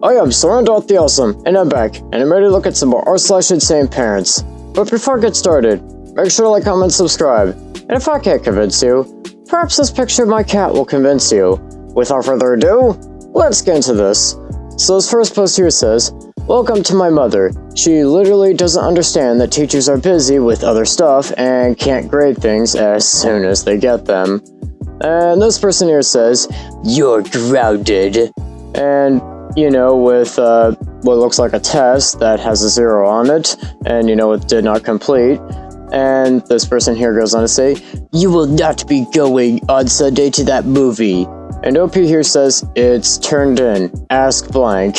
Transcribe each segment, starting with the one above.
I am Soren.the Awesome, and I'm back, and I'm ready to look at some more r/InsaneParents. But before I get started, make sure to like, comment, subscribe. And if I can't convince you, perhaps this picture of my cat will convince you. Without further ado, let's get into this. So this first post here says, "Welcome to my mother. She literally doesn't understand that teachers are busy with other stuff and can't grade things as soon as they get them." And this person here says, "You're grounded." And, you know, with what looks like a test that has a 0 on it, and you know it did not complete. And this person here goes on to say, "You will not be going on Sunday to that movie." And OP here says, "It's turned in. Ask blank."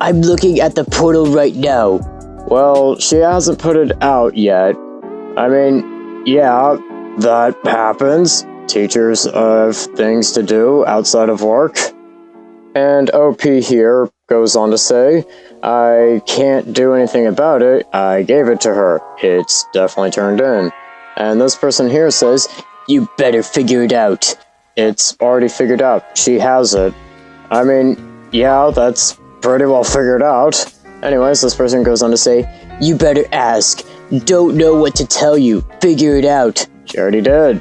"I'm looking at the portal right now." Well, she hasn't put it out yet. I mean, yeah, that happens. Teachers have things to do outside of work. And OP here goes on to say, "I can't do anything about it. I gave it to her. It's definitely turned in." And this person here says, "You better figure it out." It's already figured out. She has it. I mean, yeah, that's pretty well figured out. Anyways, this person goes on to say, "You better ask. Don't know what to tell you. Figure it out." She already did.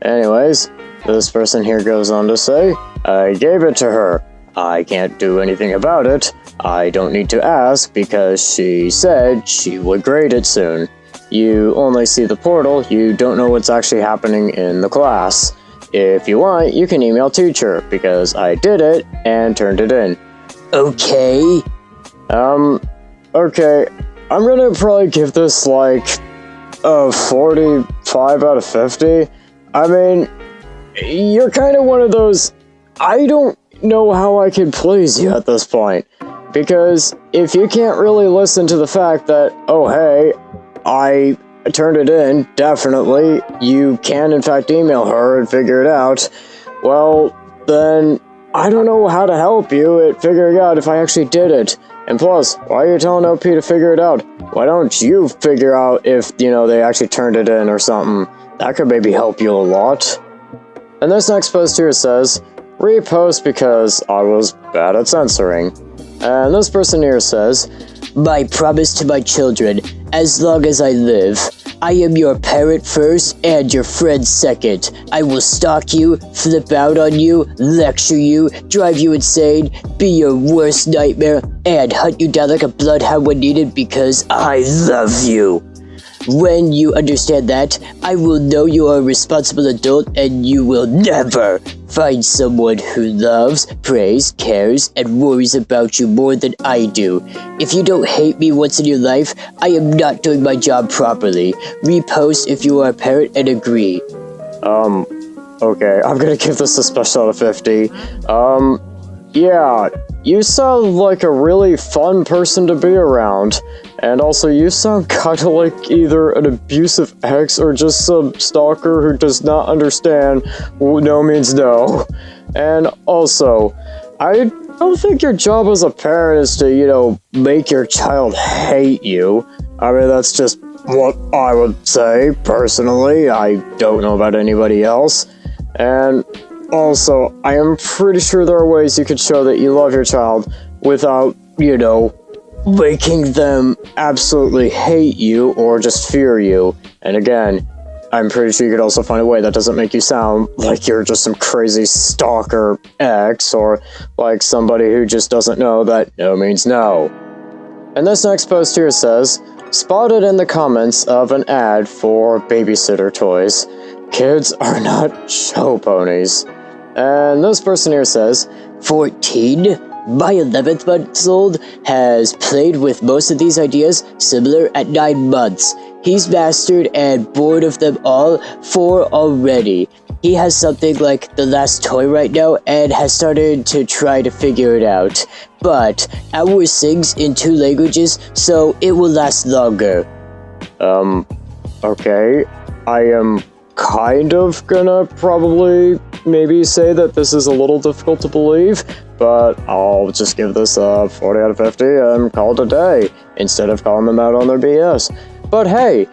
Anyways, this person here goes on to say, "I gave it to her. I can't do anything about it. I don't need to ask because she said she would grade it soon. You only see the portal, you don't know what's actually happening in the class. If you want, you can email teacher because I did it and turned it in." Okay. Okay. I'm gonna probably give this like a 45 out of 50. I mean, you're kind of one of those, I don't know how I can please you at this point, because if you can't really listen to the fact that, oh hey, I turned it in, definitely, you can in fact email her and figure it out, well, then I don't know how to help you at figuring out if I actually did it. And plus, why are you telling OP to figure it out? Why don't you figure out if, you know, they actually turned it in or something? That could maybe help you a lot. And this next post here says, "Repost because I was bad at censoring." And this person here says, "My promise to my children, as long as I live, I am your parent first and your friend second. I will stalk you, flip out on you, lecture you, drive you insane, be your worst nightmare, and hunt you down like a bloodhound when needed because I love you. When you understand that, I will know you are a responsible adult and you will never find someone who loves, prays, cares, and worries about you more than I do. If you don't hate me once in your life, I am not doing my job properly. Repost if you are a parent and agree." Okay, I'm gonna give this a special out of 50. Yeah, you sound like a really fun person to be around. And also, you sound kinda like either an abusive ex or just some stalker who does not understand no means no. And also, I don't think your job as a parent is to, you know, make your child hate you. I mean, that's just what I would say, personally. I don't know about anybody else. And also, I am pretty sure there are ways you could show that you love your child without, you know, making them absolutely hate you or just fear you. And again, I'm pretty sure you could also find a way that doesn't make you sound like you're just some crazy stalker ex or like somebody who just doesn't know that no means no. And this next post here says, "Spotted in the comments of an ad for babysitter toys. Kids are not show ponies." And this person here says, "14? My 11th month-old has played with most of these ideas similar at 9 months. He's mastered and bored of them all 4 already. He has something like the last toy right now and has started to try to figure it out. But ours sings in 2 languages, so it will last longer." Okay. I am kind of gonna probably maybe say that this is a little difficult to believe, but I'll just give this a 40 out of 50 and call it a day, instead of calling them out on their BS. But hey,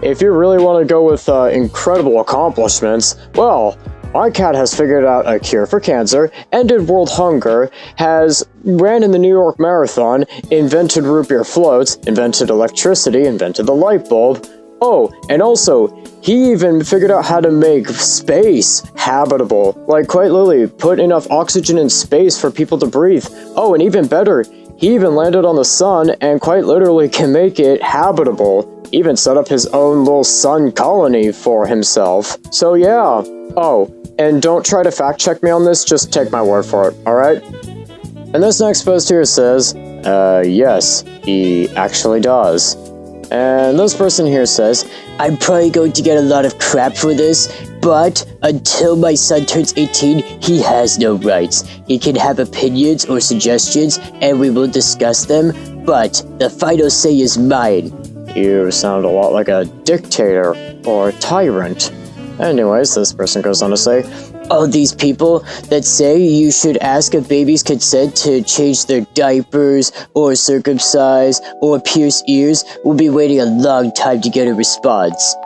if you really want to go with incredible accomplishments, well, My cat has figured out a cure for cancer, ended world hunger, has ran in the New York Marathon, invented root beer floats, invented electricity, invented the light bulb. Oh, and also, he even figured out how to make space habitable. Like, quite literally, put enough oxygen in space for people to breathe. Oh, and even better, he even landed on the sun and quite literally can make it habitable. Even set up his own little sun colony for himself. So yeah. Oh, and don't try to fact check me on this, just take my word for it, alright? And this next post here says, yes, he actually does. And this person here says, I'm probably going to get a lot of crap for this, but until my son turns 18, he has no rights. He can have opinions or suggestions, and we will discuss them, but the final say is mine. You sound a lot like a dictator or a tyrant. Anyways, this person goes on to say, all these people that say you should ask a baby's consent to change their diapers, or circumcise, or pierce ears will be waiting a long time to get a response.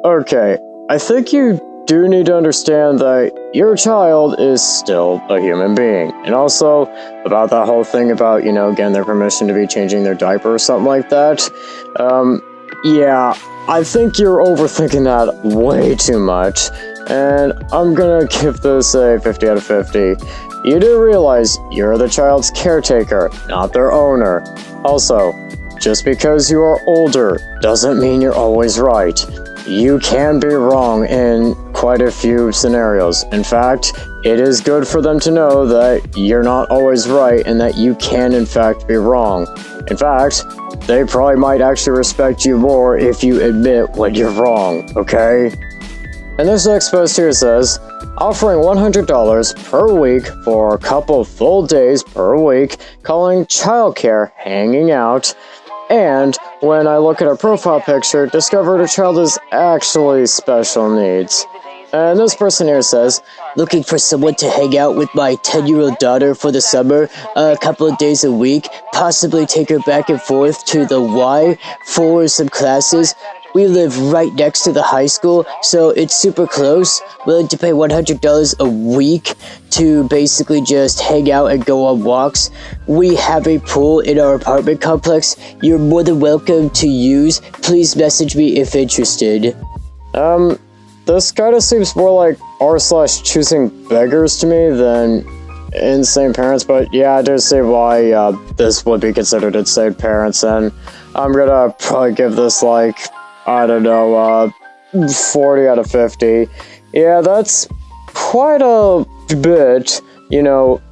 Okay. I think you do need to understand that your child is still a human being. And also, about that whole thing about, getting their permission to be changing their diaper or something like that, yeah, I think you're overthinking that way too much, and I'm gonna give this a 50 out of 50. You do realize you're the child's caretaker, not their owner. Also, just because you are older doesn't mean you're always right. You can be wrong in quite a few scenarios. In fact, it is good for them to know that you're not always right and that you can in fact be wrong. In fact, they probably might actually respect you more if you admit when you're wrong, okay? And this next post here says, offering $100 per week for a couple full days per week, calling childcare hanging out, and when I look at her profile picture, discovered her child is actually special needs. And this person here says, looking for someone to hang out with my 10-year-old daughter for the summer, a couple of days a week, possibly take her back and forth to the Y for some classes. We live right next to the high school, so it's super close. Willing to pay $100 a week to basically just hang out and go on walks. We have a pool in our apartment complex. You're more than welcome to use. Please message me if interested. This kind of seems more like r/choosing beggars to me than insane parents, but yeah, I do see why this would be considered insane parents, and I'm gonna probably give this like, I don't know, 40 out of 50. Yeah, that's quite a bit,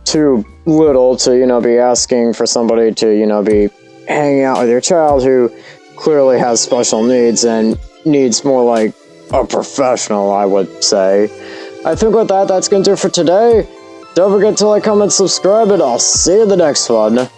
too little to, be asking for somebody to, be hanging out with your child who clearly has special needs and needs more like a professional, I would say. I think with that, that's gonna do it for today. Don't forget to like, comment, subscribe, and I'll see you in the next one.